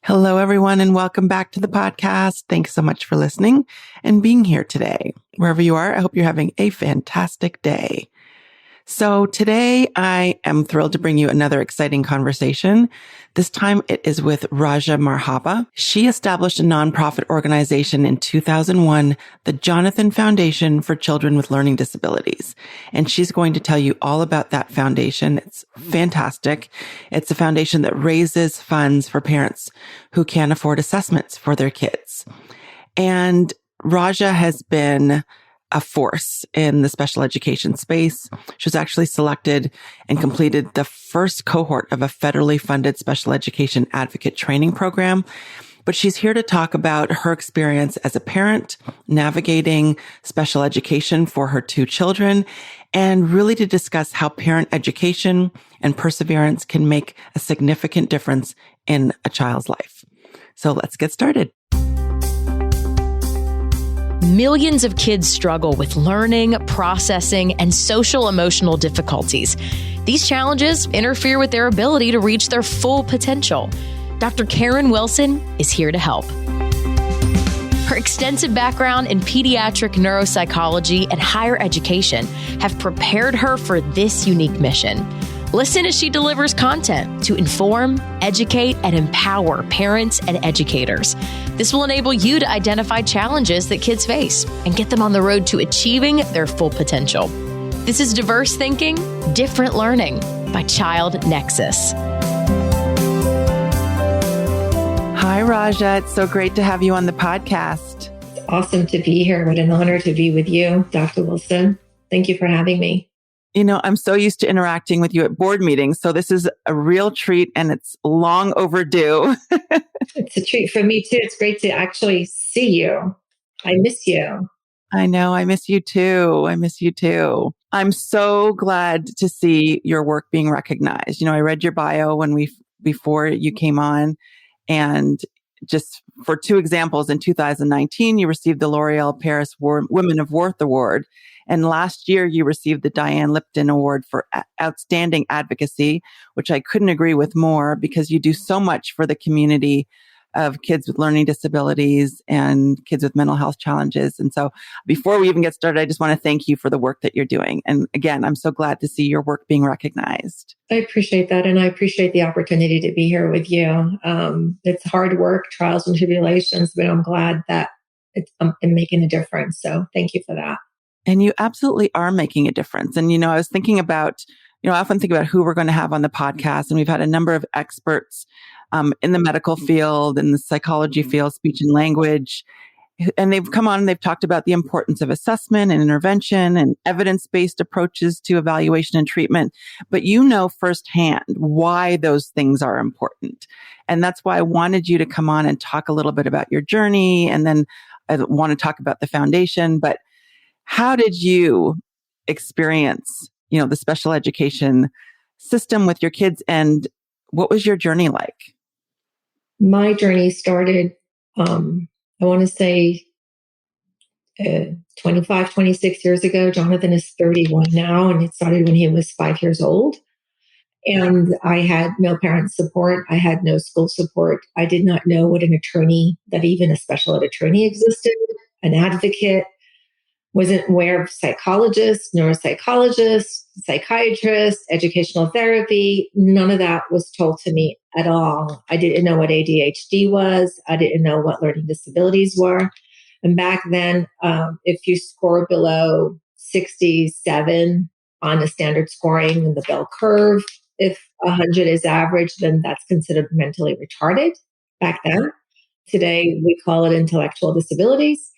Hello, everyone, and welcome back to the podcast. Thanks so much for listening and being here today. Wherever you are, I hope you're having a fantastic day. So today I am thrilled to bring you another exciting conversation. This time it is with Raja Marhaba. She established a nonprofit organization in 2001, the Jonathan Foundation for Children with Learning Disabilities. And she's going to tell you all about that foundation. It's fantastic. It's a foundation that raises funds for parents who can't afford assessments for their kids. And Raja has been a force in the special education space. She was actually selected and completed the first cohort of a federally funded special education advocate training program. But she's here to talk about her experience as a parent, navigating special education for her two children, and really to discuss how parent education and perseverance can make a significant difference in a child's life. So let's get started. Millions of kids struggle with learning, processing, and social emotional difficulties. These challenges interfere with their ability to reach their full potential. Dr. Karen Wilson is here to help. Her extensive background in pediatric neuropsychology and higher education have prepared her for this unique mission. Listen as she delivers content to inform, educate, and empower parents and educators. This will enable you to identify challenges that kids face and get them on the road to achieving their full potential. This is Diverse Thinking, Different Learning by Child Nexus. Hi, Raja. It's so great to have you on the podcast. It's awesome to be here. What an honor to be with you, Dr. Wilson. Thank you for having me. You know, I'm so used to interacting with you at board meetings, so this is a real treat and it's long overdue. It's a treat for me too. It's great to actually see you. I miss you. I know. I miss you too. I'm so glad to see your work being recognized. You know, I read your bio before you came on, and just for two examples, in 2019, you received the L'Oreal Paris Women of Worth Award. And last year, you received the Diane Lipton Award for Outstanding Advocacy, which I couldn't agree with more because you do so much for the community of kids with learning disabilities and kids with mental health challenges. And so before we even get started, I just want to thank you for the work that you're doing. And again, I'm so glad to see your work being recognized. I appreciate that. And I appreciate the opportunity to be here with you. It's hard work, trials and tribulations, but I'm glad that I'm making a difference. So thank you for that. And you absolutely are making a difference. And, you know, I was thinking about, I often think about who we're going to have on the podcast. And we've had a number of experts in the medical field, in the psychology field, speech and language. And they've come on and they've talked about the importance of assessment and intervention and evidence-based approaches to evaluation and treatment. But you know firsthand why those things are important. And that's why I wanted you to come on and talk a little bit about your journey. And then I want to talk about the foundation. But how did you experience, the special education system with your kids, and what was your journey like? My journey started, I want to say 25, 26 years ago. Jonathan is 31 now, and it started when he was 5 years old. And I had no parent support. I had no school support. I did not know what that even a special ed attorney existed, an advocate. Wasn't aware of psychologists, neuropsychologists, psychiatrists, educational therapy. None of that was told to me at all. I didn't know what ADHD was. I didn't know what learning disabilities were. And back then, if you score below 67 on a standard scoring in the bell curve, if 100 is average, then that's considered mentally retarded back then. Today, we call it intellectual disabilities.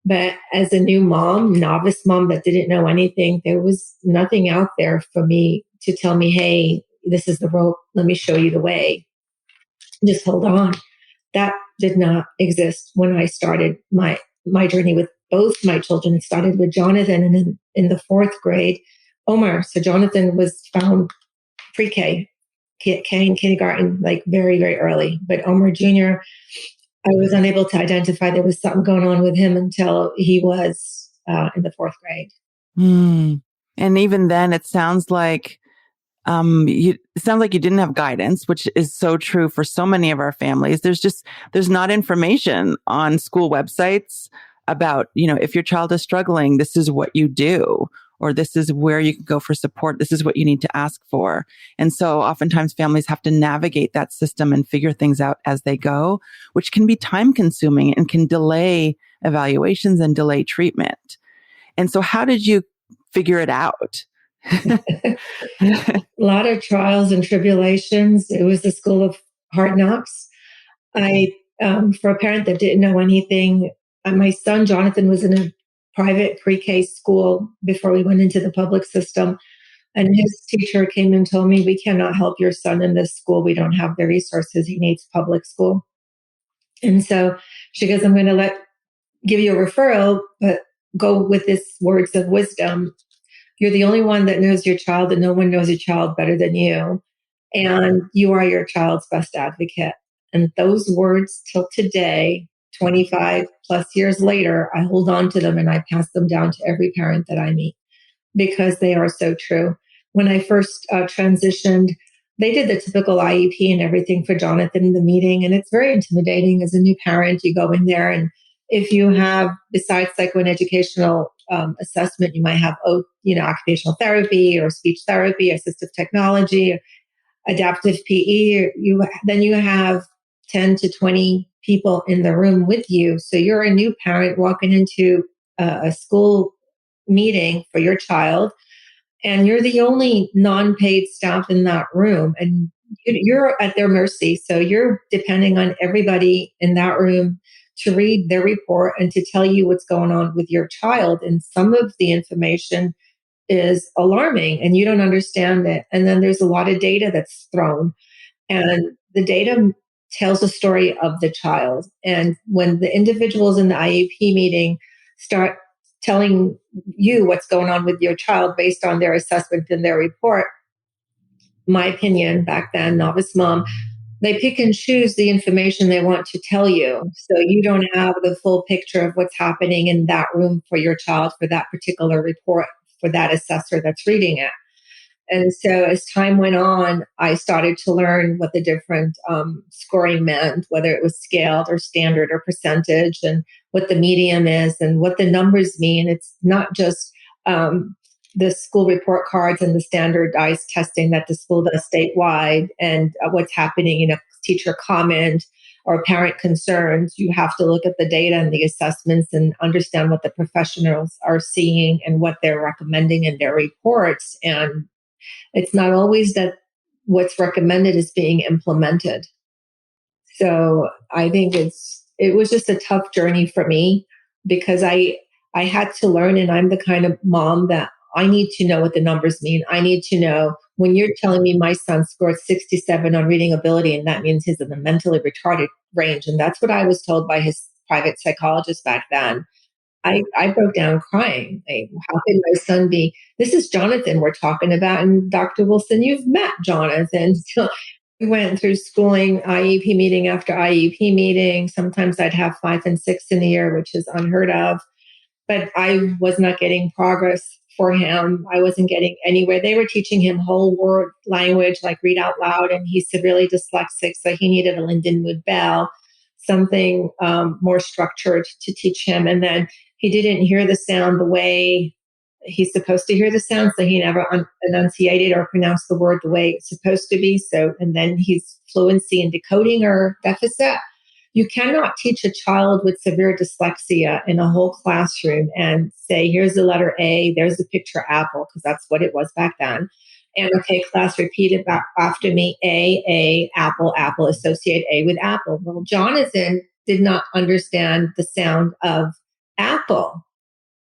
But as a new mom, novice mom that didn't know anything, there was nothing out there for me to tell me, hey, this is the rope. Let me show you the way. Just hold on. That did not exist when I started my journey with both my children. It started with Jonathan, and in the fourth grade, Omar. So Jonathan was found pre-K, K in kindergarten, like very, very early. But Omar Jr., I was unable to identify there was something going on with him until he was in the fourth grade. And even then, it sounds like it sounds like you didn't have guidance, which is so true for so many of our families. There's not information on school websites about, if your child is struggling, this is what you do, or this is where you can go for support. This is what you need to ask for. And so oftentimes families have to navigate that system and figure things out as they go, which can be time consuming and can delay evaluations and delay treatment. And so how did you figure it out? A lot of trials and tribulations. It was the school of hard knocks. For a parent that didn't know anything, my son Jonathan was in a private pre-K school before we went into the public system. And his teacher came and told me, we cannot help your son in this school. We don't have the resources. He needs public school. And so she goes, I'm going to give you a referral, but go with this words of wisdom. You're the only one that knows your child, and no one knows your child better than you. And you are your child's best advocate. And those words till today, 25 plus years later, I hold on to them and I pass them down to every parent that I meet because they are so true. When I first transitioned, they did the typical IEP and everything for Jonathan in the meeting. And it's very intimidating as a new parent. You go in there, and if you have, besides psycho and educational assessment, you might have, occupational therapy or speech therapy, assistive technology, adaptive PE. Then you have 10 to 20 people in the room with you. So you're a new parent walking into a school meeting for your child, and you're the only non-paid staff in that room, and you're at their mercy. So you're depending on everybody in that room to read their report and to tell you what's going on with your child. And some of the information is alarming and you don't understand it. And then there's a lot of data that's thrown, and the data tells the story of the child. And when the individuals in the IEP meeting start telling you what's going on with your child based on their assessment and their report, my opinion back then, novice mom, they pick and choose the information they want to tell you. So you don't have the full picture of what's happening in that room for your child for that particular report for that assessor that's reading it. And so as time went on, I started to learn what the different scoring meant, whether it was scaled or standard or percentage, and what the medium is and what the numbers mean. It's not just the school report cards and the standardized testing that the school does statewide and what's happening in a teacher comment or parent concerns. You have to look at the data and the assessments and understand what the professionals are seeing and what they're recommending in their reports. And it's not always that what's recommended is being implemented. So I think it was just a tough journey for me because I had to learn, and I'm the kind of mom that I need to know what the numbers mean. I need to know when you're telling me my son scored 67 on reading ability, and that means he's in the mentally retarded range. And that's what I was told by his private psychologist back then. I broke down crying. Like, how can my son be? This is Jonathan we're talking about. And Dr. Wilson, you've met Jonathan. So we went through schooling, IEP meeting after IEP meeting. Sometimes I'd have 5 and 6 in a year, which is unheard of. But I was not getting progress for him. I wasn't getting anywhere. They were teaching him whole word language, like read out loud, and he's severely dyslexic, so he needed a Lindenwood Bell, something more structured to teach him. And then he didn't hear the sound the way he's supposed to hear the sound, so he never enunciated or pronounced the word the way it's supposed to be. So, and then his fluency in decoding or deficit. You cannot teach a child with severe dyslexia in a whole classroom and say, here's the letter A, there's the picture apple, because that's what it was back then. And okay, class, repeat it back after me. A, apple, apple, associate A with apple. Well, Jonathan did not understand the sound of apple.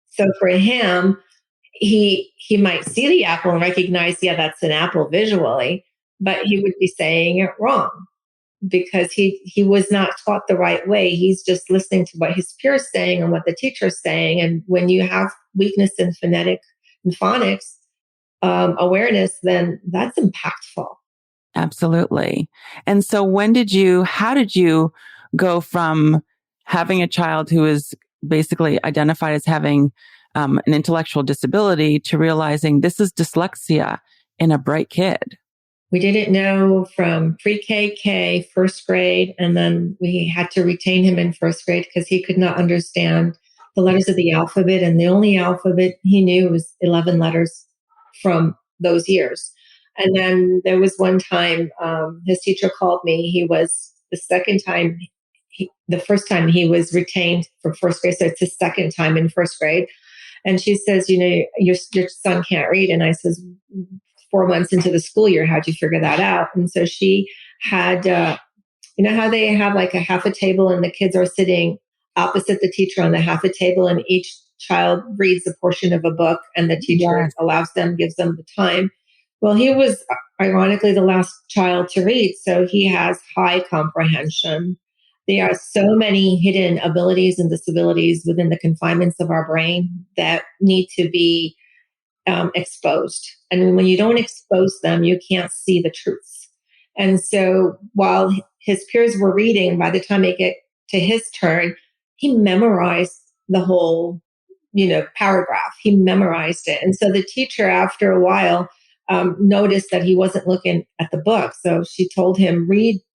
So for him, he might see the apple and recognize, yeah, that's an apple visually, but he would be saying it wrong, because he was not taught the right way. He's just listening to what his peers saying and what the teacher's saying. And when you have weakness in phonetic and phonics awareness, then that's impactful. Absolutely. And so how did you go from having a child who is basically identified as having an intellectual disability to realizing this is dyslexia and a bright kid. We didn't know from pre-K, first grade, and then we had to retain him in first grade because he could not understand the letters of the alphabet. And the only alphabet he knew was 11 letters from those years. And then there was one time his teacher called me. He was the second time, the first time he was retained for first grade. So it's his second time in first grade. And she says, your son can't read. And I says, 4 months into the school year, how'd you figure that out? And so she had, how they have like a half a table and the kids are sitting opposite the teacher on the half a table and each child reads a portion of a book and the teacher gives them the time. Well, he was ironically the last child to read. So he has high comprehension. There are so many hidden abilities and disabilities within the confinements of our brain that need to be exposed. And when you don't expose them, you can't see the truths. And so while his peers were reading, by the time they get to his turn, he memorized the whole, paragraph. He memorized it. And so the teacher, after a while, noticed that he wasn't looking at the book. So she told him,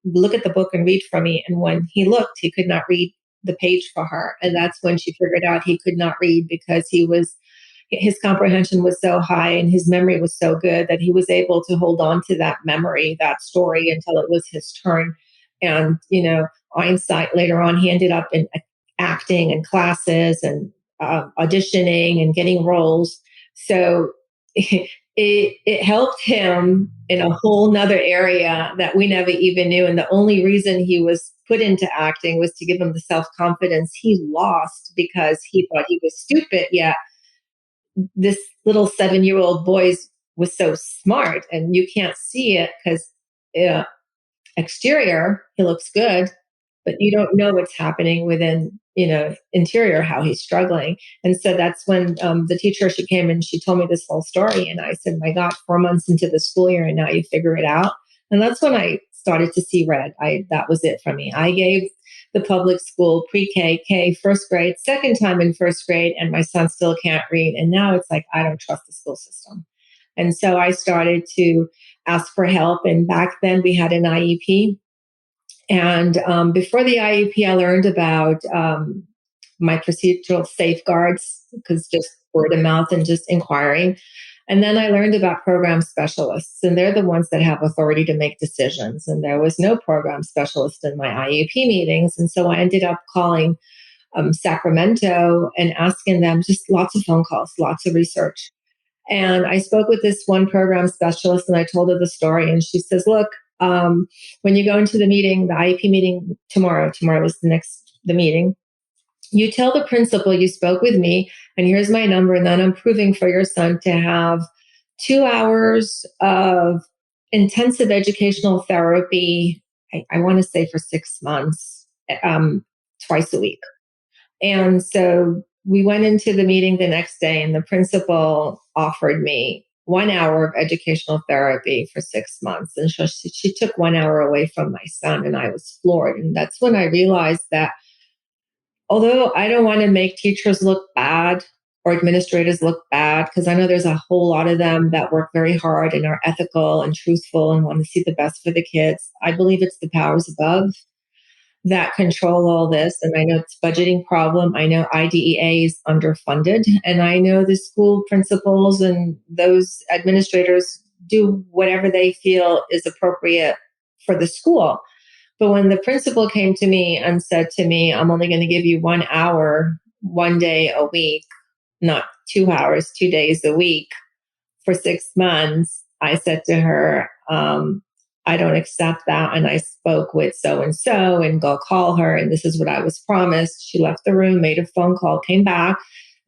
look at the book and read for me. And when he looked, he could not read the page for her. And that's when she figured out he could not read because his comprehension was so high and his memory was so good that he was able to hold on to that memory, that story until it was his turn. And, Einstein later on, he ended up in acting and classes and auditioning and getting roles. So it helped him in a whole nother area that we never even knew. And the only reason he was put into acting was to give him the self-confidence he lost because he thought he was stupid, yet this little 7-year-old boy was so smart, and you can't see it because exterior, he looks good, but you don't know what's happening within, interior, how he's struggling. And so that's when the teacher, she came and she told me this whole story. And I said, my God, 4 months into the school year and now you figure it out. And that's when I started to see red. That was it for me. I gave the public school pre-K, first grade, second time in first grade, and my son still can't read. And now it's like, I don't trust the school system. And so I started to ask for help. And back then we had an IEP. And before the IEP, I learned about my procedural safeguards, because just word of mouth and just inquiring. And then I learned about program specialists, and they're the ones that have authority to make decisions. And there was no program specialist in my IEP meetings. And so I ended up calling Sacramento and asking them, just lots of phone calls, lots of research. And I spoke with this one program specialist and I told her the story. And she says, look, when you go into the meeting, the IEP meeting tomorrow was the meeting, you tell the principal you spoke with me and here's my number. And then I'm proving for your son to have 2 hours of intensive educational therapy. I want to say for 6 months, twice a week. And so we went into the meeting the next day and the principal offered me 1 hour of educational therapy for 6 months. And so she took 1 hour away from my son, and I was floored. And that's when I realized that although I don't want to make teachers look bad or administrators look bad, because I know there's a whole lot of them that work very hard and are ethical and truthful and want to see the best for the kids, I believe it's the powers above that control all this. And I know it's a budgeting problem. I know IDEA is underfunded. And I know the school principals and those administrators do whatever they feel is appropriate for the school. But when the principal came to me and said to me, I'm only going to give you 1 hour, 1 day a week, not 2 hours, 2 days a week for 6 months, I said to her, I don't accept that. And I spoke with so-and-so and go call her. And this is what I was promised. She left the room, made a phone call, came back.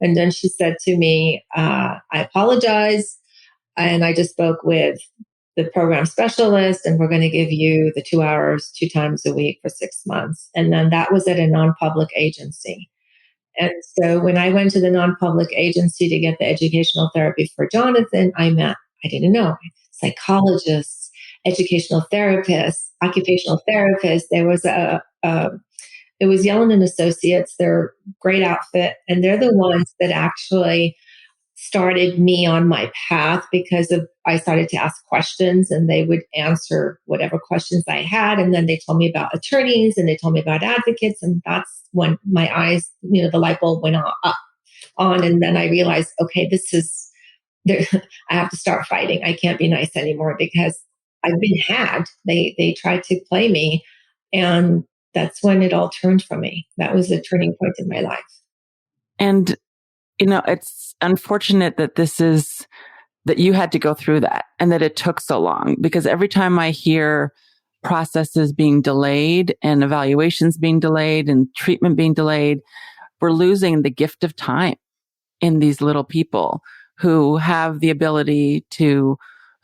And then she said to me, I apologize. And I just spoke with the program specialist and we're going to give you the 2 hours, 2 times a week for 6 months. And then that was at a non-public agency. And so when I went to the non-public agency to get the educational therapy for Jonathan, I didn't know, psychologists, educational therapists, occupational therapists. There was it was Yellen and Associates. They're a great outfit. And they're the ones that actually started me on my path because I started to ask questions, and they would answer whatever questions I had. And then they told me about attorneys, and they told me about advocates. And that's when my eyes, the light bulb went on. And then I realized, okay, I have to start fighting. I can't be nice anymore because I've been had. They tried to play me. And that's when it all turned for me. That was a turning point in my life. And, it's unfortunate that you had to go through that and that it took so long, because every time I hear processes being delayed and evaluations being delayed and treatment being delayed, we're losing the gift of time in these little people who have the ability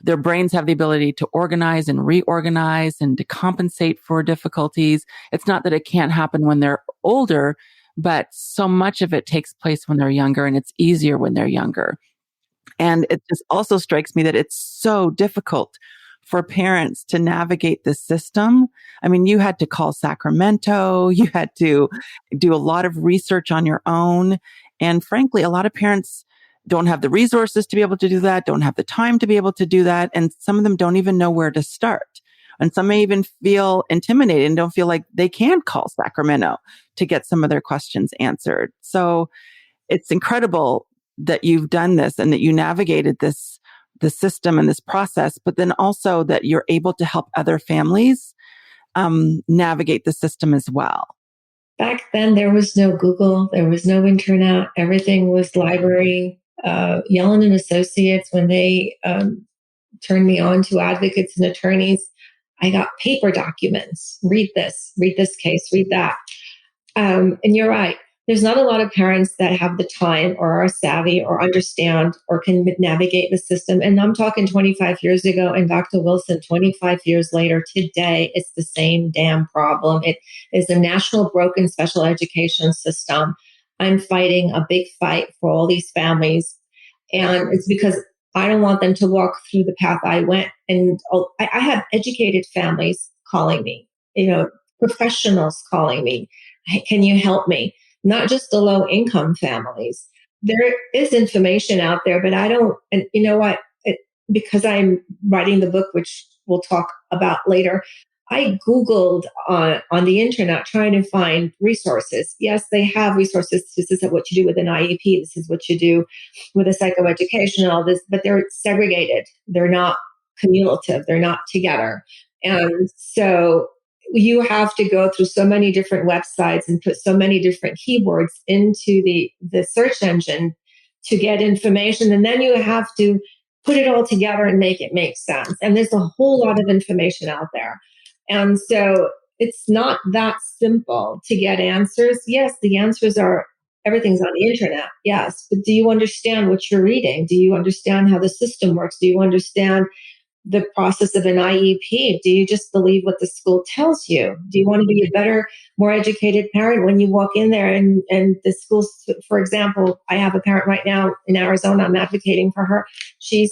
their brains have the ability to organize and reorganize and to compensate for difficulties. It's not that it can't happen when they're older, but so much of it takes place when they're younger, and it's easier when they're younger. And it just also strikes me that it's so difficult for parents to navigate this system. I mean, you had to call Sacramento, you had to do a lot of research on your own. And frankly, a lot of parents don't have the resources to be able to do that, don't have the time to be able to do that. And some of them don't even know where to start. And some may even feel intimidated and don't feel like they can call Sacramento to get some of their questions answered. So it's incredible that you've done this and that you navigated the system and this process, but then also that you're able to help other families navigate the system as well. Back then, there was no Google, there was no internet, everything was library. Yellen and Associates, when they turned me on to advocates and attorneys, I got paper documents. Read this case, read that. And you're right. There's not a lot of parents that have the time or are savvy or understand or can navigate the system. And I'm talking 25 years ago, and Dr. Wilson, 25 years later, today, it's the same damn problem. It is a national broken special education system. I'm fighting a big fight for all these families. And it's because I don't want them to walk through the path I went. And I have educated families calling me, professionals calling me. Hey, can you help me? Not just the low income families. There is information out there, but I don't, and you know what? Because I'm writing the book, which we'll talk about later, I Googled on the internet trying to find resources. Yes, they have resources. This is what you do with an IEP. This is what you do with a psychoeducation and all this, but they're segregated. They're not cumulative. They're not together. And so you have to go through so many different websites and put so many different keywords into the search engine to get information. And then you have to put it all together and make it make sense. And there's a whole lot of information out there. And so it's not that simple to get answers. Yes, the answers are, everything's on the internet. Yes. But do you understand what you're reading? Do you understand how the system works? Do you understand the process of an IEP? Do you just believe what the school tells you? Do you want to be a better, more educated parent when you walk in there and the schools, for example, I have a parent right now in Arizona, I'm advocating for her. She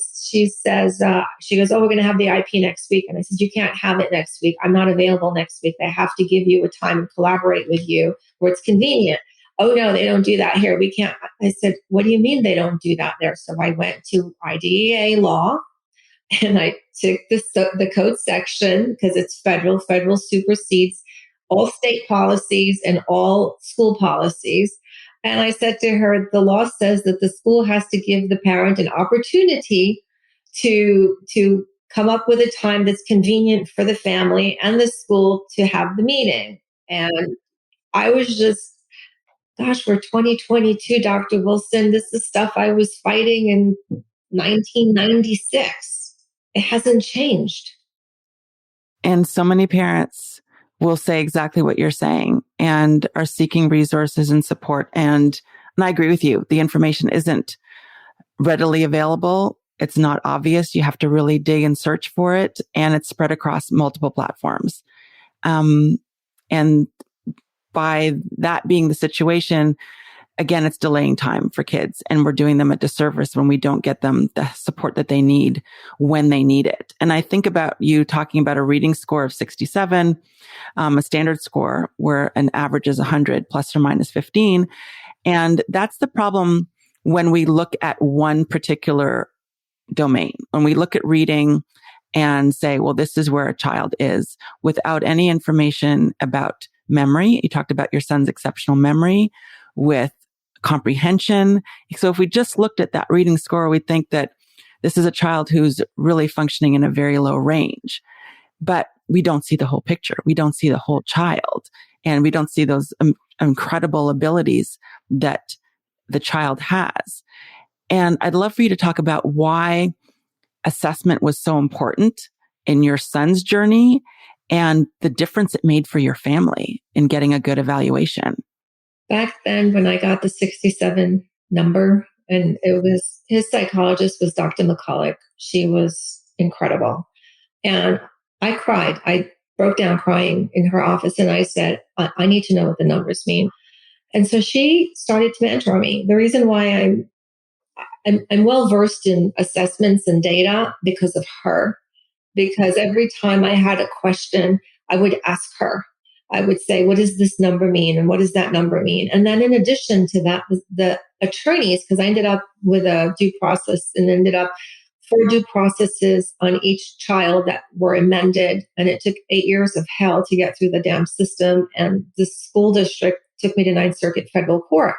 says, she goes, oh, we're going to have the IEP next week. And I said, you can't have it next week. I'm not available next week. They have to give you a time and collaborate with you where it's convenient. Oh, no, they don't do that here. We can't. I said, what do you mean they don't do that there? So I went to IDEA law. And I took the code section because it's federal. Federal supersedes all state policies and all school policies. And I said to her, the law says that the school has to give the parent an opportunity to come up with a time that's convenient for the family and the school to have the meeting. And I was just, gosh, we're 2022, Dr. Wilson. This is stuff I was fighting in 1996. It hasn't changed. And so many parents will say exactly what you're saying and are seeking resources and support. And I agree with you. The information isn't readily available. It's not obvious. You have to really dig and search for it. And it's spread across multiple platforms. And by that being the situation, again, it's delaying time for kids, and we're doing them a disservice when we don't get them the support that they need when they need it. And I think about you talking about a reading score of 67, a standard score where an average is 100 plus or minus 15. And that's the problem when we look at one particular domain. When we look at reading and say, well, this is where a child is without any information about memory. You talked about your son's exceptional memory with comprehension. So if we just looked at that reading score, we'd think that this is a child who's really functioning in a very low range, but we don't see the whole picture. We don't see the whole child, and we don't see those incredible abilities that the child has. And I'd love for you to talk about why assessment was so important in your son's journey and the difference it made for your family in getting a good evaluation. Back then, when I got the 67 number, and it was his psychologist was Dr. McCulloch. She was incredible. And I cried. I broke down crying in her office, and I said, I need to know what the numbers mean. And so she started to mentor me. The reason why I'm well versed in assessments and data because of her, because every time I had a question, I would ask her. I would say, what does this number mean? And what does that number mean? And then in addition to that, the attorneys, because I ended up with a due process and ended up 4 due processes on each child that were amended. And it took 8 years of hell to get through the damn system. And the school district took me to Ninth Circuit Federal Court.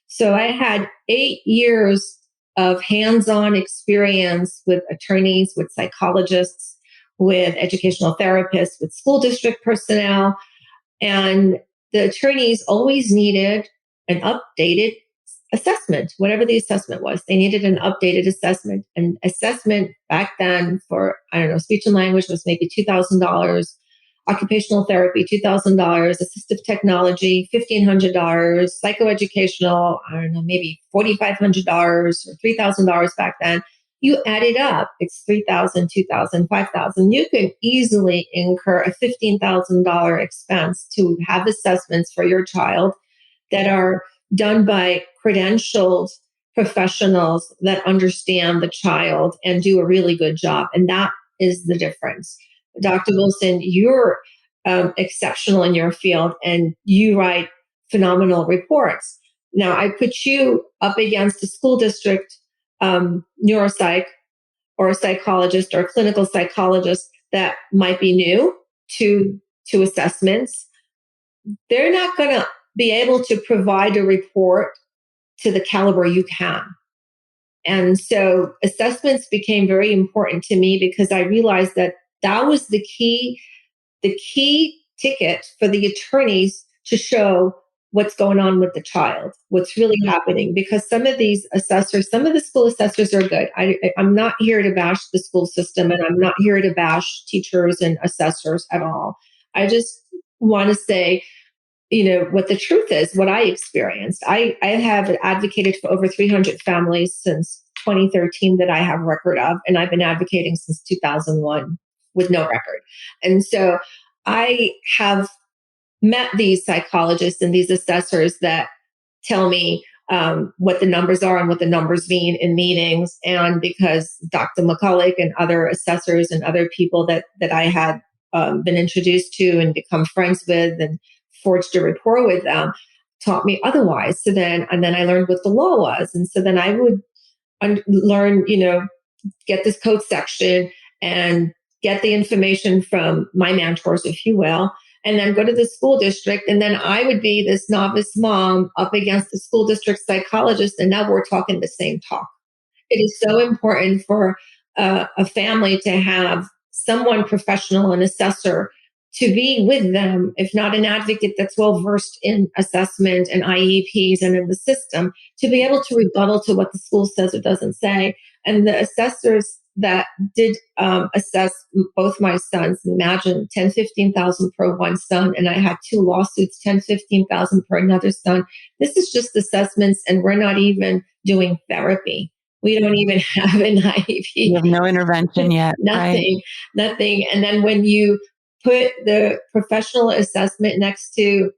So I had 8 years of hands-on experience with attorneys, with psychologists, with educational therapists, with school district personnel. And the attorneys always needed an updated assessment, whatever the assessment was. They needed an updated assessment. And assessment back then for, speech and language was maybe $2,000, occupational therapy, $2,000, assistive technology, $1,500, psychoeducational, maybe $4,500 or $3,000 back then. You add it up, it's $3,000, $2,000, $5,000. You could easily incur a $15,000 expense to have assessments for your child that are done by credentialed professionals that understand the child and do a really good job. And that is the difference. Dr. Wilson, you're exceptional in your field and you write phenomenal reports. Now, I put you up against a school district neuropsych or a psychologist or a clinical psychologist that might be new to assessments. They're not going to be able to provide a report to the caliber you can. And so assessments became very important to me because I realized that was the key ticket for the attorneys to show what's going on with the child, what's really happening. Because some of these assessors, some of the school assessors are good. I'm not here to bash the school system, and I'm not here to bash teachers and assessors at all. I just want to say, what the truth is, what I experienced. I have advocated for over 300 families since 2013 that I have record of, and I've been advocating since 2001 with no record. And so I have met these psychologists and these assessors that tell me what the numbers are and what the numbers mean in meetings. And because Dr. McCulloch and other assessors and other people that I had been introduced to and become friends with and forged a rapport with them taught me otherwise. And then I learned what the law was. And so then I would learn, get this code section and get the information from my mentors, if you will, and then go to the school district. And then I would be this novice mom up against the school district psychologist. And now we're talking the same talk. It is so important for a family to have someone professional, an assessor, to be with them, if not an advocate that's well versed in assessment and IEPs and in the system, to be able to rebuttal to what the school says or doesn't say. And the assessors that did assess both my sons, imagine 10, 15,000 per one son, and I had 2 lawsuits, 10, 15,000 per another son. This is just assessments, and we're not even doing therapy. We don't even have an IEP. You have no intervention yet. Nothing. And then when you put the professional assessment next to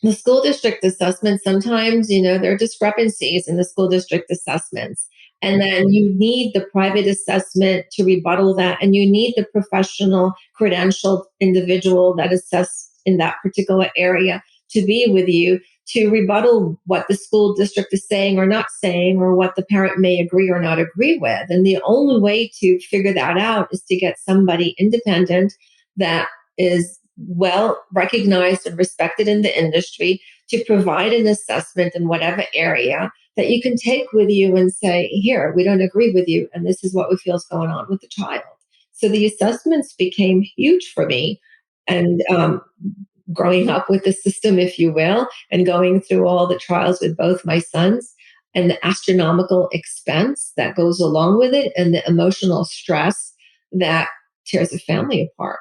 the school district assessment, sometimes, there are discrepancies in the school district assessments. And then you need the private assessment to rebuttal that. And you need the professional credentialed individual that assessed in that particular area to be with you to rebuttal what the school district is saying or not saying, or what the parent may agree or not agree with. And the only way to figure that out is to get somebody independent that is well recognized and respected in the industry to provide an assessment in whatever area that you can take with you and say, here, we don't agree with you, and this is what we feel is going on with the child. So the assessments became huge for me. And growing up with the system, if you will, and going through all the trials with both my sons and the astronomical expense that goes along with it and the emotional stress that tears a family apart.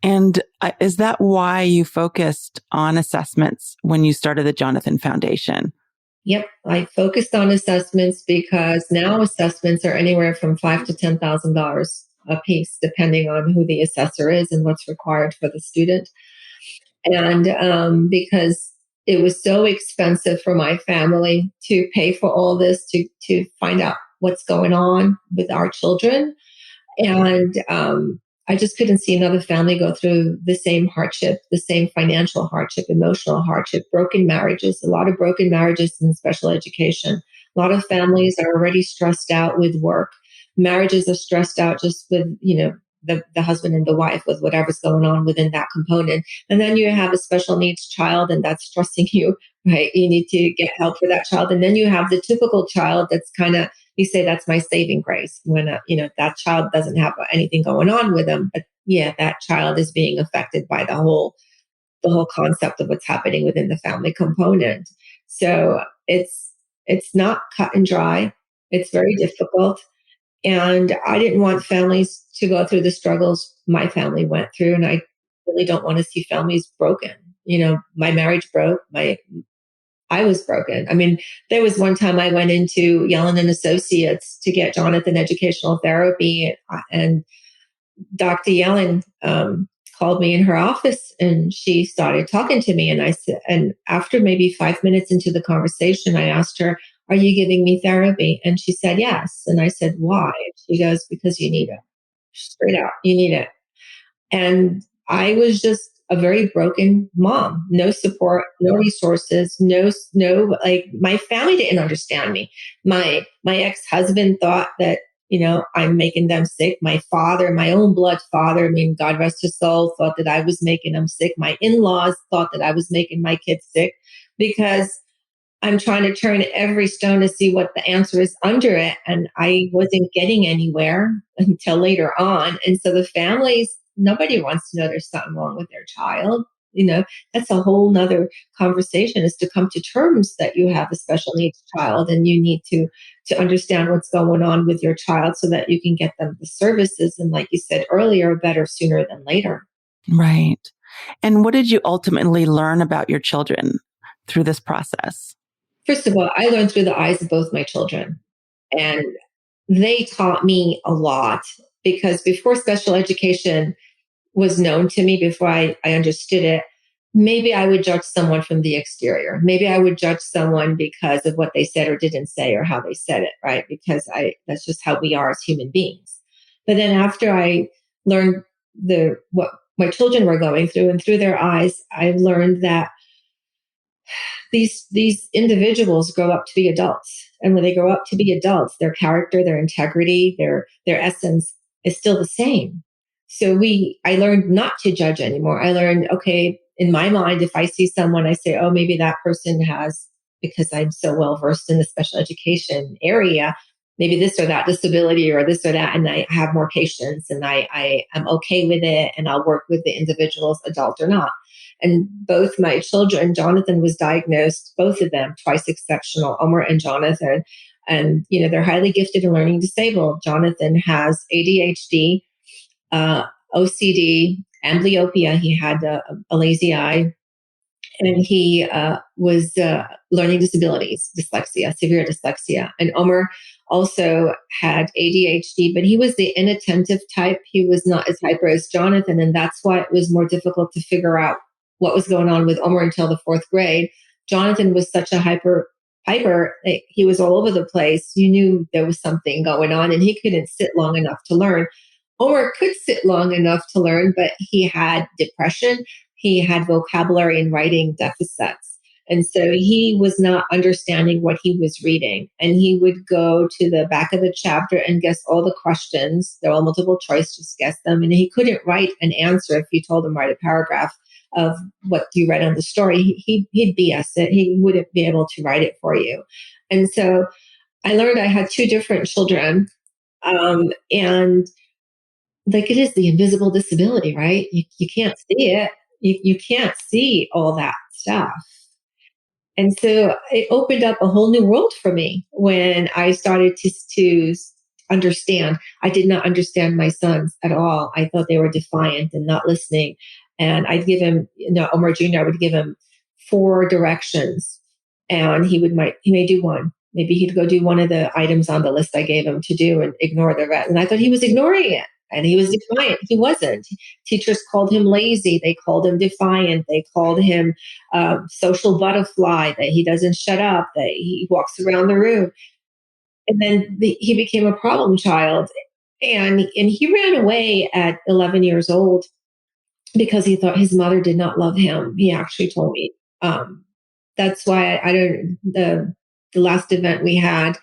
And is that why you focused on assessments when you started the Jonathan Foundation? Yep, I focused on assessments because now assessments are anywhere from $5,000 to $10,000 a piece, depending on who the assessor is and what's required for the student. And because it was so expensive for my family to pay for all this, to find out what's going on with our children. And I just couldn't see another family go through the same hardship, the same financial hardship, emotional hardship, broken marriages, a lot of broken marriages in special education. A lot of families are already stressed out with work. Marriages are stressed out just with, the husband and the wife, with whatever's going on within that component. And then you have a special needs child, and that's stressing you, right? You need to get help for that child. And then you have the typical child that's kind of, you say that's my saving grace when, that child doesn't have anything going on with them. But yeah, that child is being affected by the whole concept of what's happening within the family component. So it's not cut and dry. It's very difficult. And I didn't want families to go through the struggles my family went through. And I really don't want to see families broken. My marriage broke. I was broken. I mean, there was one time I went into Yellen and Associates to get Jonathan educational therapy, and Dr. Yellen called me in her office, and she started talking to me. And I said, and after maybe 5 minutes into the conversation, I asked her, "Are you giving me therapy?" And she said, "Yes." And I said, "Why?" She goes, "Because you need it." Straight out, you need it. And I was just a very broken mom. No support, no resources, no, like my family didn't understand me. My ex-husband thought that, I'm making them sick. My father, my own blood father, I mean, God rest his soul, thought that I was making them sick. My in-laws thought that I was making my kids sick because I'm trying to turn every stone to see what the answer is under it. And I wasn't getting anywhere until later on. And so the families, nobody wants to know there's something wrong with their child. That's a whole nother conversation, is to come to terms that you have a special needs child, and you need to understand what's going on with your child so that you can get them the services. And like you said earlier, better sooner than later. Right. And what did you ultimately learn about your children through this process? First of all, I learned through the eyes of both my children, and they taught me a lot, because before special education was known to me, before I understood it, maybe I would judge someone from the exterior. Maybe I would judge someone because of what they said or didn't say, or how they said it, right? Because that's just how we are as human beings. But then after I learned what my children were going through, and through their eyes, I learned that these individuals grow up to be adults. And when they grow up to be adults, their character, their integrity, their essence is still the same. So I learned not to judge anymore. I learned, okay, in my mind, if I see someone, I say, oh, maybe that person has, because I'm so well versed in the special education area, maybe this or that disability or this or that. And I have more patience, and I am okay with it. And I'll work with the individuals, adult or not. And both my children, Jonathan was diagnosed, both of them, twice exceptional, Omar and Jonathan. And, they're highly gifted and learning disabled. Jonathan has ADHD, OCD, amblyopia. He had a lazy eye. And he was learning disabilities, dyslexia, severe dyslexia. And Omar also had ADHD, but he was the inattentive type. He was not as hyper as Jonathan. And that's why it was more difficult to figure out what was going on with Omar until the 4th grade. Jonathan was such a hyper. He was all over the place. You knew there was something going on, and he couldn't sit long enough to learn. Omar could sit long enough to learn, but he had depression. He had vocabulary and writing deficits. And so he was not understanding what he was reading. And he would go to the back of the chapter and guess all the questions. There were multiple choice, just guess them. And he couldn't write an answer if you told him write a paragraph of what you read on the story. He'd BS it. He wouldn't be able to write it for you. And so I learned I had two different children. And like it is the invisible disability, right? You can't see it. You can't see all that stuff. And so it opened up a whole new world for me when I started to understand. I did not understand my sons at all. I thought they were defiant and not listening. And I'd give him, Omar Jr., I would give him 4 directions and he may do one. Maybe he'd go do one of the items on the list I gave him to do and ignore the rest. And I thought he was ignoring it. And he was defiant. He wasn't. Teachers called him lazy. They called him defiant. They called him social butterfly, that he doesn't shut up, that he walks around the room. And then he became a problem child. And he ran away at 11 years old because he thought his mother did not love him. He actually told me. That's why the last event we had,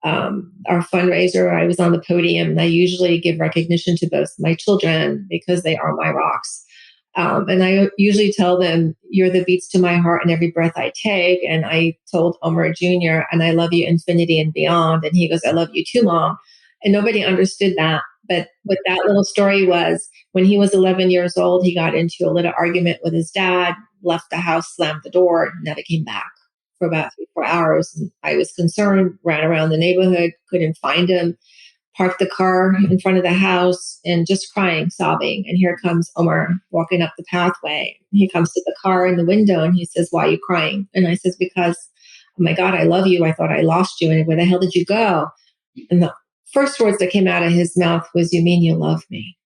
our fundraiser, I was on the podium, and I usually give recognition to both my children because they are my rocks. And I usually tell them, you're the beats to my heart and every breath I take. And I told Omar Jr., and I love you infinity and beyond. And he goes, I love you too, Mom. And nobody understood that. But what that little story was, when he was 11 years old, he got into a little argument with his dad, left the house, slammed the door, never came back for about 3-4 hours. And I was concerned, ran around the neighborhood, couldn't find him, parked the car in front of the house and just crying, sobbing. And here comes Omar walking up the pathway. He comes to the car in the window and he says, why are you crying? And I says, because, oh my God, I love you. I thought I lost you. And where the hell did you go? And the first words that came out of his mouth was, you mean you love me?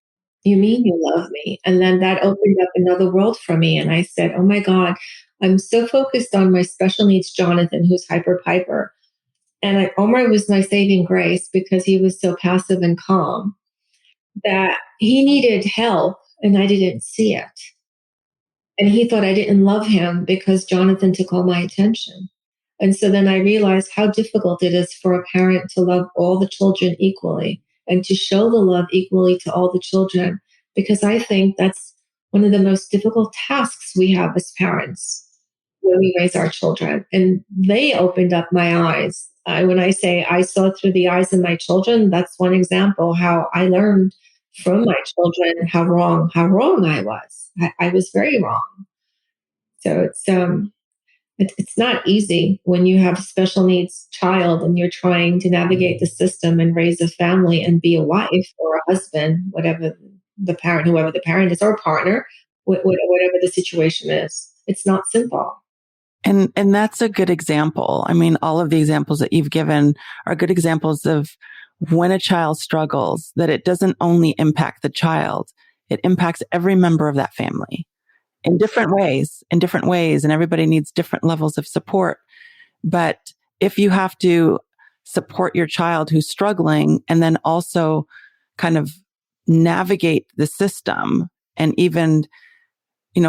You mean you love me? And then that opened up another world for me. And I said, oh my God, I'm so focused on my special needs Jonathan, who's hyper Piper. And Omar was my saving grace because he was so passive and calm that he needed help and I didn't see it. And he thought I didn't love him because Jonathan took all my attention. And so then I realized how difficult it is for a parent to love all the children equally and to show the love equally to all the children, because I think that's one of the most difficult tasks we have as parents when we raise our children. And they opened up my eyes. When I say I saw through the eyes of my children, that's one example how I learned from my children how wrong I was. I was very wrong. So it's not easy when you have a special needs child and you're trying to navigate the system and raise a family and be a wife or a husband, whoever the parent is, or a partner, whatever the situation is. It's not simple. And that's a good example. I mean, all of the examples that you've given are good examples of when a child struggles, that it doesn't only impact the child, it impacts every member of that family in different ways, and everybody needs different levels of support. But if you have to support your child who's struggling and then also kind of navigate the system and even,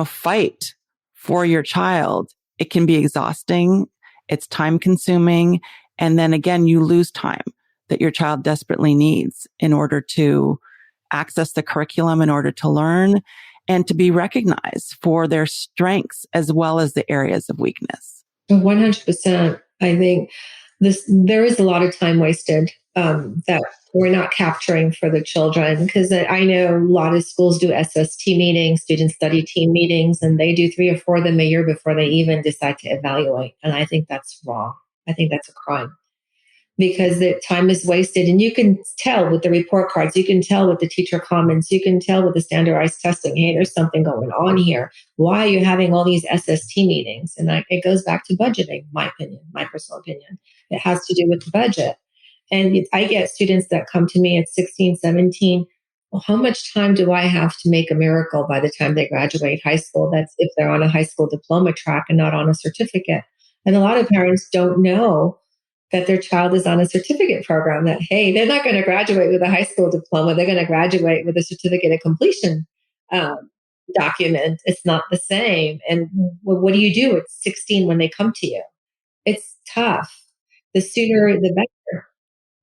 fight for your child, it can be exhausting. It's time consuming. And then again, you lose time that your child desperately needs in order to access the curriculum, in order to learn and to be recognized for their strengths as well as the areas of weakness. 100%. I think there is a lot of time wasted that we're not capturing for the children, because I know a lot of schools do SST meetings, student study team meetings, and they do 3 or 4 of them a year before they even decide to evaluate. And I think that's wrong. I think that's a crime, because the time is wasted. And you can tell with the report cards, you can tell with the teacher comments, you can tell with the standardized testing, hey, there's something going on here. Why are you having all these SST meetings? And it goes back to budgeting, my personal opinion. It has to do with the budget. And I get students that come to me at 16, 17. Well, how much time do I have to make a miracle by the time they graduate high school? That's if they're on a high school diploma track and not on a certificate. And a lot of parents don't know that their child is on a certificate program, that, hey, they're not going to graduate with a high school diploma. They're going to graduate with a certificate of completion document. It's not the same. And what do you do at 16 when they come to you? It's tough. The sooner, the better.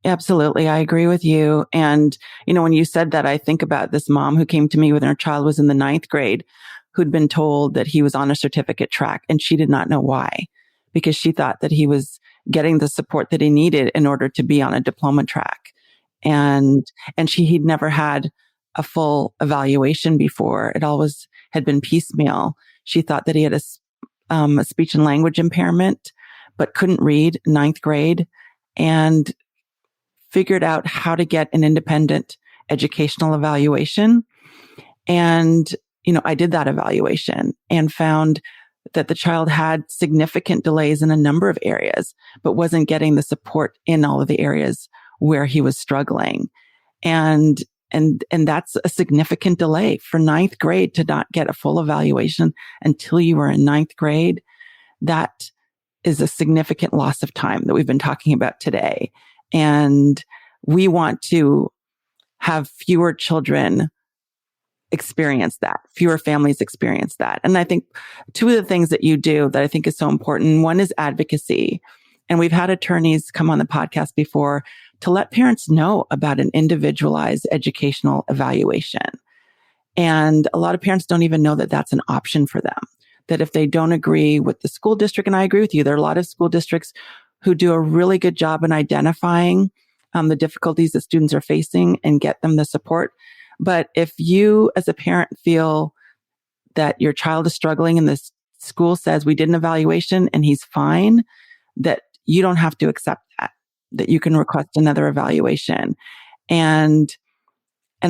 Absolutely. I agree with you. And, when you said that, I think about this mom who came to me when her child was in the 9th grade, who'd been told that he was on a certificate track, and she did not know why, because she thought that he was getting the support that he needed in order to be on a diploma track. And he'd never had a full evaluation before. It always had been piecemeal. She thought that he had a speech and language impairment, but couldn't read 9th grade, and figured out how to get an independent educational evaluation. And, I did that evaluation and found that the child had significant delays in a number of areas, but wasn't getting the support in all of the areas where he was struggling. And that's a significant delay for 9th grade to not get a full evaluation until you were in 9th grade. That is a significant loss of time that we've been talking about today. And we want to have fewer children experience that, fewer families experience that. And I think 2 of the things that you do that I think is so important, one is advocacy. And we've had attorneys come on the podcast before to let parents know about an individualized educational evaluation. And a lot of parents don't even know that that's an option for them, that if they don't agree with the school district, and I agree with you, there are a lot of school districts who do a really good job in identifying the difficulties that students are facing and get them the support. But if you as a parent feel that your child is struggling and the school says we did an evaluation and he's fine, that you don't have to accept that you can request another evaluation. And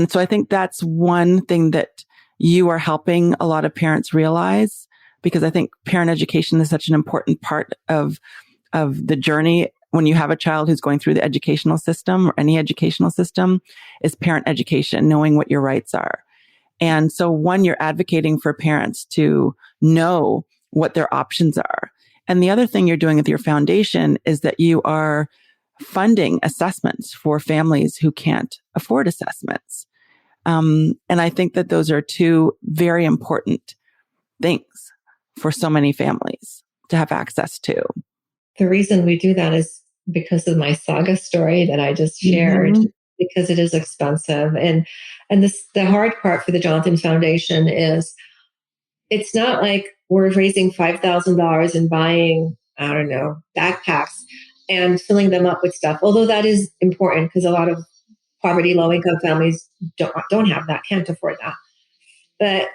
so I think that's one thing that you are helping a lot of parents realize, because I think parent education is such an important part of the journey when you have a child who's going through the educational system or any educational system, is parent education, knowing what your rights are. And so one, you're advocating for parents to know what their options are. And the other thing you're doing with your foundation is that you are funding assessments for families who can't afford assessments. And I think that those are 2 very important things for so many families to have access to. The reason we do that is because of my saga story that I just shared, because it is expensive. And the hard part for the Jonathan Foundation is it's not like we're raising $5,000 and buying, I don't know, backpacks and filling them up with stuff. Although that is important, because a lot of poverty, low income families don't have that, can't afford that. But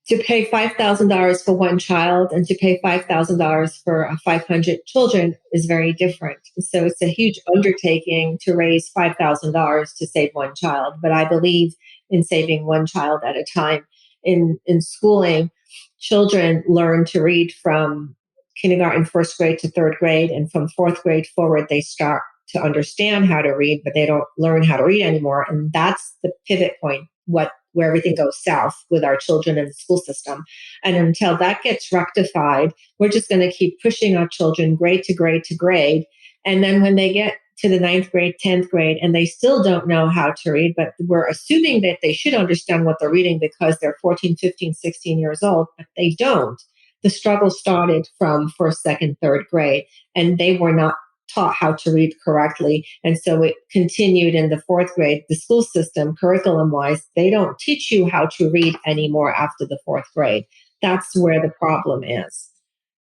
to pay $5,000 for one child and to pay $5,000 for 500 children is very different. So it's a huge undertaking to raise $5,000 to save one child. But I believe in saving one child at a time. In schooling, children learn to read from kindergarten, 1st grade to 3rd grade. And from 4th grade forward, they start to understand how to read, but they don't learn how to read anymore. And that's the pivot point, where everything goes south with our children in the school system. And until that gets rectified, we're just going to keep pushing our children grade to grade to grade. And then when they get to the 9th grade, 10th grade, and they still don't know how to read, but we're assuming that they should understand what they're reading because they're 14, 15, 16 years old, but they don't. The struggle started from 1st, 2nd, 3rd grade, and they were not taught how to read correctly. And so it continued in the 4th grade. The school system, curriculum-wise, they don't teach you how to read anymore after the 4th grade. That's where the problem is.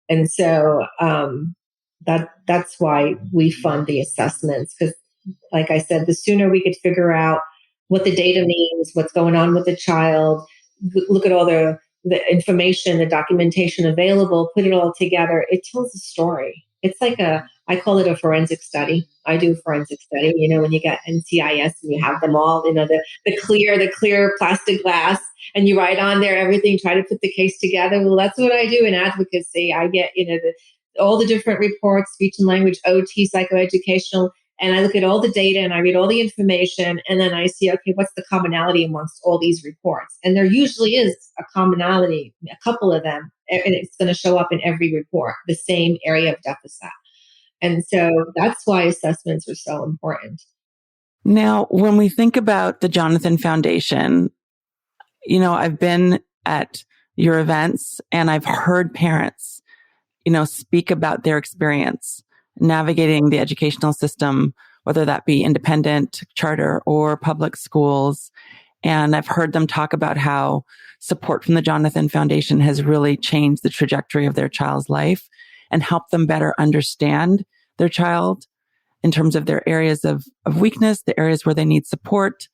And so that's why we fund the assessments, because like I said, the sooner we could figure out what the data means, what's going on with the child, look at all the information, the documentation available, put it all together, it tells a story. It's like I call it a forensic study. I do a forensic study, when you get NCIS and you have them all, the clear plastic glass, and you write on there everything, try to put the case together. Well, that's what I do in advocacy. I get, all the different reports, speech and language, OT, psychoeducational, and I look at all the data and I read all the information, and then I see, okay, what's the commonality amongst all these reports? And there usually is a commonality, a couple of them, and it's going to show up in every report, the same area of deficit. And so that's why assessments are so important. Now, when we think about the Jonathan Foundation, I've been at your events, and I've heard parents, speak about their experience navigating the educational system, whether that be independent, charter, or public schools. And I've heard them talk about how support from the Jonathan Foundation has really changed the trajectory of their child's life and helped them better understand their child in terms of their areas of weakness, the areas where they need support,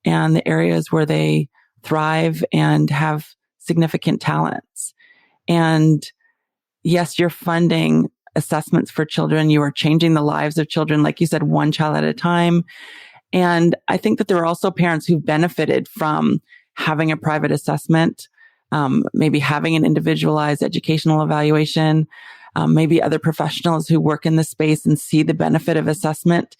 and the areas where they thrive and have significant talents. And yes, you're funding assessments for children. You are changing the lives of children, like you said, one child at a time. And I think that there are also parents who've benefited from having a private assessment, maybe having an individualized educational evaluation, maybe other professionals who work in the space and see the benefit of assessment.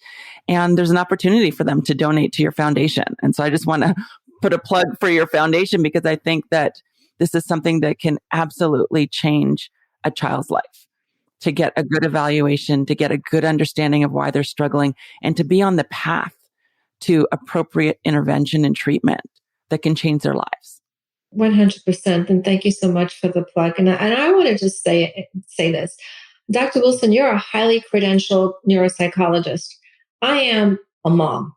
And there's an opportunity for them to donate to your foundation. And so I just want to put a plug for your foundation, because I think that this is something that can absolutely change a child's life, to get a good evaluation, to get a good understanding of why they're struggling, and to be on the path to appropriate intervention and treatment that can change their lives. 100%. And thank you so much for the plug. And I want to just say this. Dr. Wilson, you're a highly credentialed neuropsychologist. I am a mom,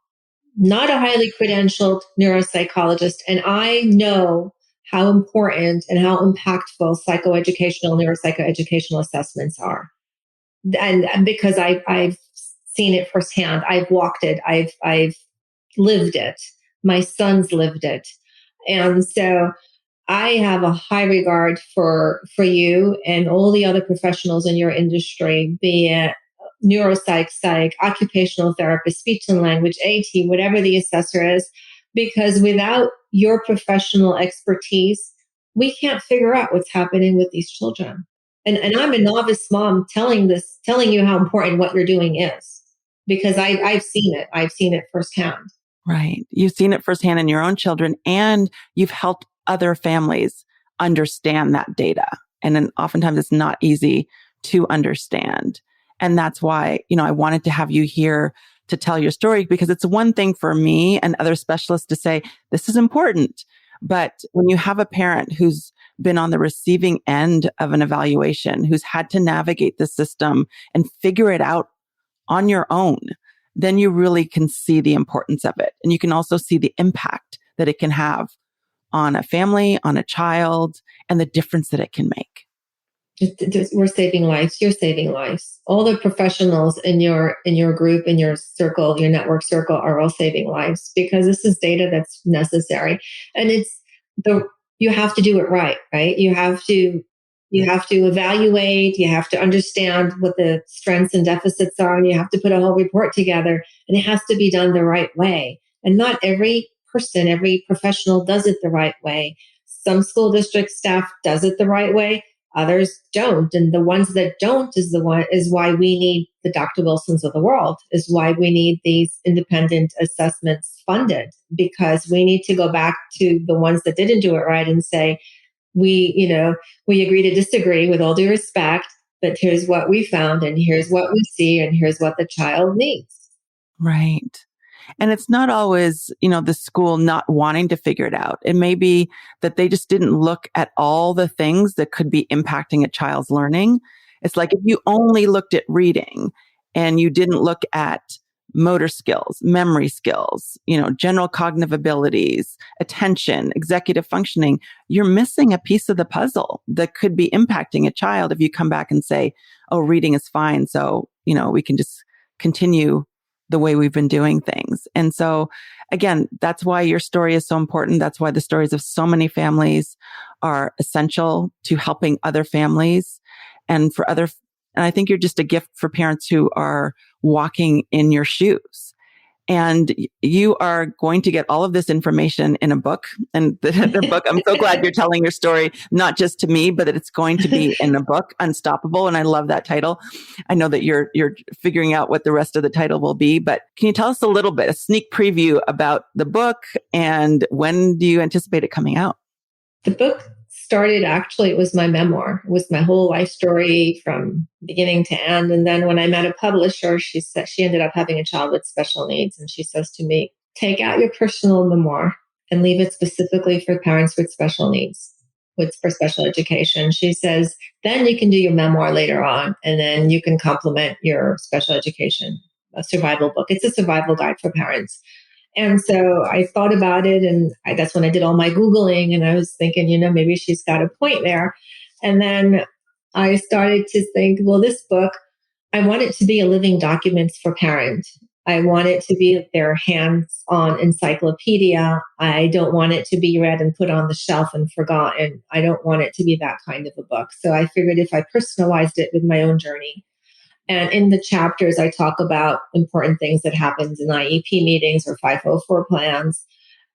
not a highly credentialed neuropsychologist. And I know how important and how impactful psychoeducational, neuropsychoeducational assessments are. And because I've seen it firsthand, I've walked it, I've lived it. My sons lived it. And so I have a high regard for you and all the other professionals in your industry, be it neuropsych, psych, occupational therapist, speech and language, AT, whatever the assessor is, because without your professional expertise, we can't figure out what's happening with these children. And I'm a novice mom telling you how important what you're doing is, because I've seen it. I've seen it firsthand. Right. You've seen it firsthand in your own children, and you've helped other families understand that data. And then oftentimes it's not easy to understand. And that's why, I wanted to have you here to tell your story, because it's one thing for me and other specialists to say, this is important. But when you have a parent who's been on the receiving end of an evaluation, who's had to navigate the system and figure it out on your own, then you really can see the importance of it. And you can also see the impact that it can have on a family, on a child, and the difference that it can make. We're saving lives. You're saving lives. All the professionals in your group, in your circle, your network circle, are all saving lives, because this is data that's necessary. And you have to do it right? You have to evaluate, you have to understand what the strengths and deficits are, and you have to put a whole report together, and it has to be done the right way. And not every person, every professional does it the right way. Some school district staff does it the right way, others don't. And the ones that don't is why we need the Dr. Wilsons of the world, is why we need these independent assessments funded, because we need to go back to the ones that didn't do it right and say, we agree to disagree, with all due respect, but here's what we found, and here's what we see, and here's what the child needs. Right. And it's not always, the school not wanting to figure it out. It may be that they just didn't look at all the things that could be impacting a child's learning. It's like if you only looked at reading and you didn't look at motor skills, memory skills, general cognitive abilities, attention, executive functioning, you're missing a piece of the puzzle that could be impacting a child if you come back and say, oh, reading is fine. So, we can just continue the way we've been doing things. And so again, that's why your story is so important. That's why the stories of so many families are essential to helping other families and and I think you're just a gift for parents who are walking in your shoes. And you are going to get all of this information in a book. And the book, I'm so glad you're telling your story, not just to me, but that it's going to be in a book, Unstoppable. And I love that title. I know that you're figuring out what the rest of the title will be, but can you tell us a little bit, a sneak preview about the book, and when do you anticipate it coming out? The book started, actually, it was my memoir. It was my whole life story from beginning to end. And then when I met a publisher, she said she ended up having a child with special needs. And she says to me, take out your personal memoir and leave it specifically for parents with special needs. for special education. She says, then you can do your memoir later on, and then you can complement your special education survival book. It's a survival guide for parents. And so I thought about it, and that's when I did all my Googling, and I was thinking, maybe she's got a point there. And then I started to think, well, this book, I want it to be a living document for parents. I want it to be their hands-on encyclopedia. I don't want it to be read and put on the shelf and forgotten. I don't want it to be that kind of a book. So I figured if I personalized it with my own journey, and in the chapters, I talk about important things that happens in IEP meetings or 504 plans,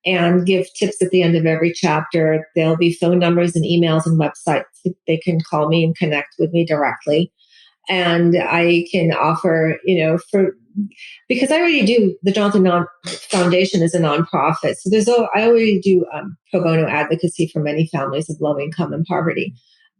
and give tips at the end of every chapter. There'll be phone numbers and emails and websites. They can call me and connect with me directly. And I can offer, because I already do, the Johnson Foundation is a nonprofit. So I already do pro bono advocacy for many families of low income and poverty.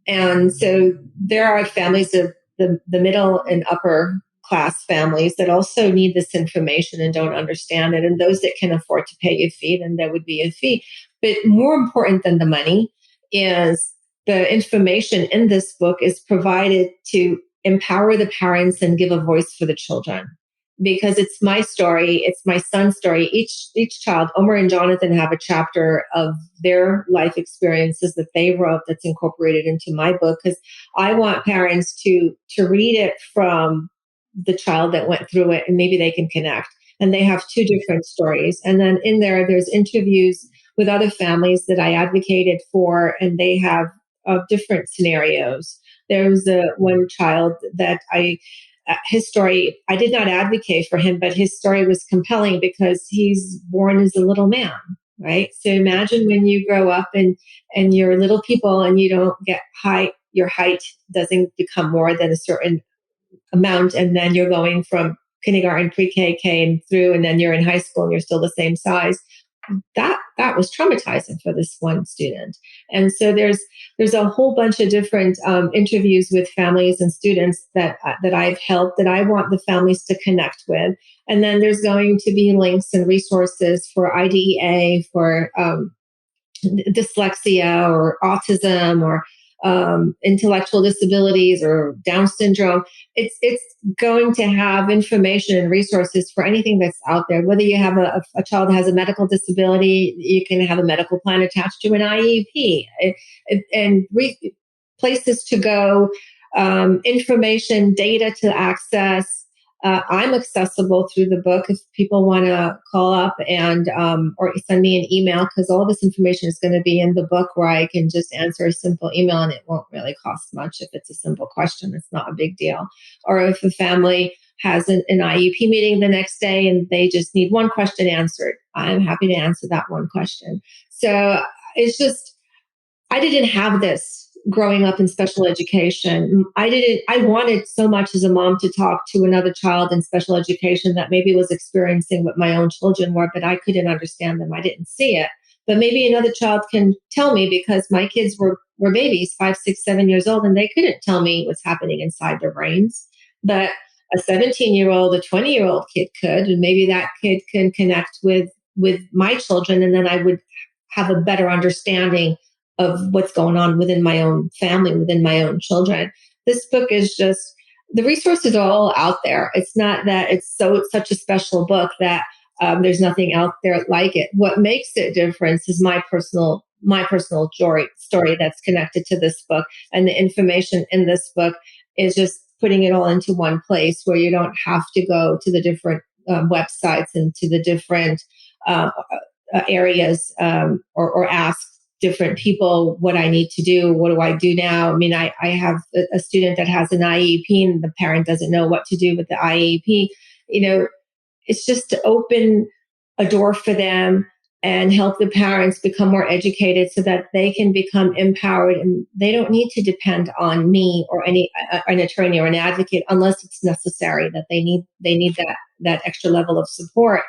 And so there are families of the middle and upper class families that also need this information and don't understand it. And those that can afford to pay a fee, then there would be a fee. But more important than the money is the information in this book is provided to empower the parents and give a voice for the children. Because it's my story, it's my son's story. Each child, Omar and Jonathan, have a chapter of their life experiences that they wrote that's incorporated into my book, because I want parents to read it from the child that went through it, and maybe they can connect. And they have two different stories. And then in there's interviews with other families that I advocated for, and they have different scenarios. There was one child that his story, I did not advocate for him, but his story was compelling because he's born as a little man, right? So imagine when you grow up and you're little people and you don't get height, your height doesn't become more than a certain amount. And then you're going from kindergarten, pre-K, K and through, and then you're in high school and you're still the same size. That was traumatizing for this one student. And so there's a whole bunch of different interviews with families and students that I've helped that I want the families to connect with. And then there's going to be links and resources for IDEA, for dyslexia or autism or intellectual disabilities or Down syndrome. It's going to have information and resources for anything that's out there. Whether you have a child that has a medical disability, you can have a medical plan attached to an IEP, and places to go, information, data to access. I'm accessible through the book if people want to call up and or send me an email, because all this information is going to be in the book, where I can just answer a simple email and it won't really cost much. If it's a simple question, it's not a big deal. Or if a family has an IEP meeting the next day and they just need one question answered, I'm happy to answer that one question. So it's just, I didn't have this growing up in special education. I wanted so much as a mom to talk to another child in special education that maybe was experiencing what my own children were, but I couldn't understand them. I didn't see it. But maybe another child can tell me, because my kids were babies, 5, 6, 7 years old, and they couldn't tell me what's happening inside their brains. But a 17-year-old, a 20-year-old kid could, and maybe that kid can connect with my children, and then I would have a better understanding of what's going on within my own family, within my own children. This book is just, the resources are all out there. It's not that it's such a special book that there's nothing out there like it. What makes it different is my personal story that's connected to this book. And the information in this book is just putting it all into one place, where you don't have to go to the different websites and to the different areas or ask different people what I need to do. What do I do now? I mean, I have a student that has an IEP and the parent doesn't know what to do with the IEP. It's just to open a door for them and help the parents become more educated so that they can become empowered, and they don't need to depend on me or an attorney or an advocate unless it's necessary, that they need that extra level of support.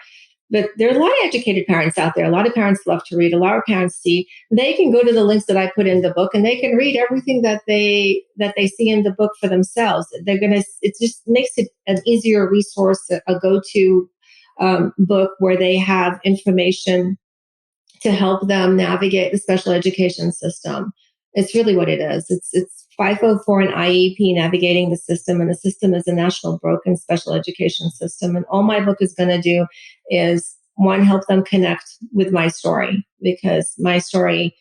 But there are a lot of educated parents out there. A lot of parents love to read. A lot of parents see. They can go to the links that I put in the book, and they can read everything that they see in the book for themselves. It just makes it an easier resource, a go-to book where they have information to help them navigate the special education system. It's really what it is. It's 504 and IEP navigating the system, and the system is a national broken special education system. And all my book is going to do is, one, help them connect with my story, because my story,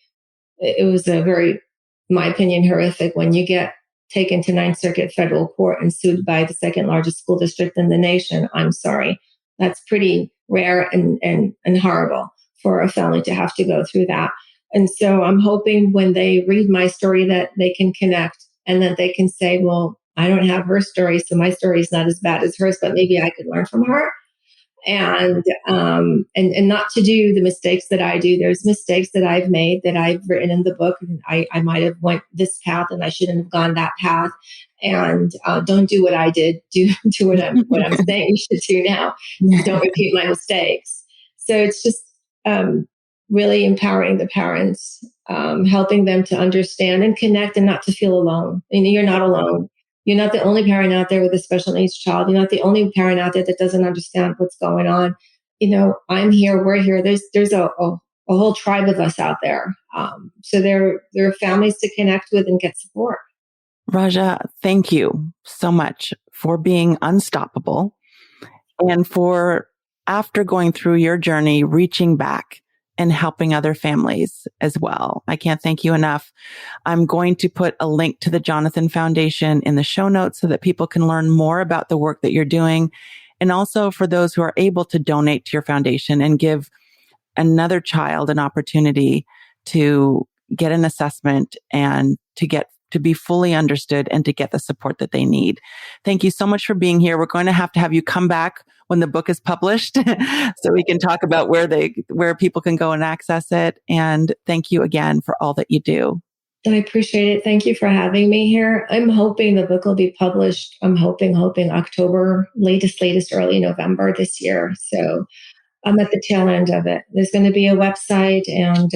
it was a very, in my opinion, horrific when you get taken to Ninth Circuit federal court and sued by the second largest school district in the nation. I'm sorry. That's pretty rare and horrible for a family to have to go through that. And so I'm hoping when they read my story that they can connect, and that they can say, well, I don't have her story, so my story is not as bad as hers, but maybe I could learn from her. And not to do the mistakes that I do. There's mistakes that I've made that I've written in the book. And I might have went this path and I shouldn't have gone that path. And don't do what I did. Do what I'm saying you should do now. Don't repeat my mistakes. So it's just really empowering the parents, helping them to understand and connect and not to feel alone. You're not alone. You're not the only parent out there with a special needs child. You're not the only parent out there that doesn't understand what's going on. I'm here, we're here. There's a whole tribe of us out there. So there are families to connect with and get support. Raja, thank you so much for being unstoppable, and for, after going through your journey, reaching back and helping other families as well. I can't thank you enough. I'm going to put a link to the Jonathan Foundation in the show notes so that people can learn more about the work that you're doing. And also for those who are able to donate to your foundation and give another child an opportunity to get an assessment and to be fully understood and to get the support that they need. Thank you so much for being here. We're going to have you come back when the book is published so we can talk about where people can go and access it. And thank you again for all that you do. I appreciate it. Thank you for having me here. I'm hoping the book will be published. I'm hoping October, latest, early November this year. So I'm at the tail end of it. There's going to be a website, and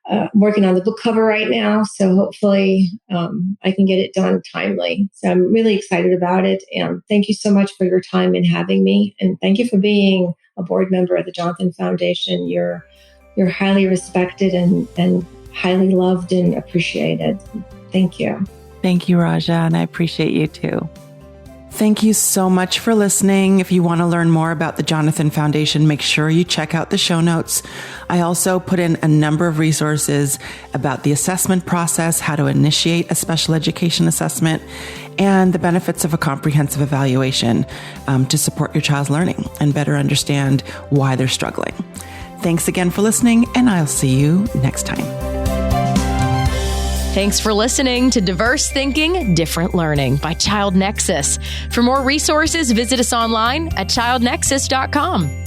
I'm working on the book cover right now. So hopefully I can get it done timely. So I'm really excited about it. And thank you so much for your time in having me. And thank you for being a board member of the Jonathan Foundation. You're highly respected and highly loved and appreciated. Thank you. Thank you, Raja. And I appreciate you too. Thank you so much for listening. If you want to learn more about the Jonathan Foundation, make sure you check out the show notes. I also put in a number of resources about the assessment process, how to initiate a special education assessment, and the benefits of a comprehensive evaluation to support your child's learning and better understand why they're struggling. Thanks again for listening, and I'll see you next time. Thanks for listening to Diverse Thinking, Different Learning by Child Nexus. For more resources, visit us online at childnexus.com.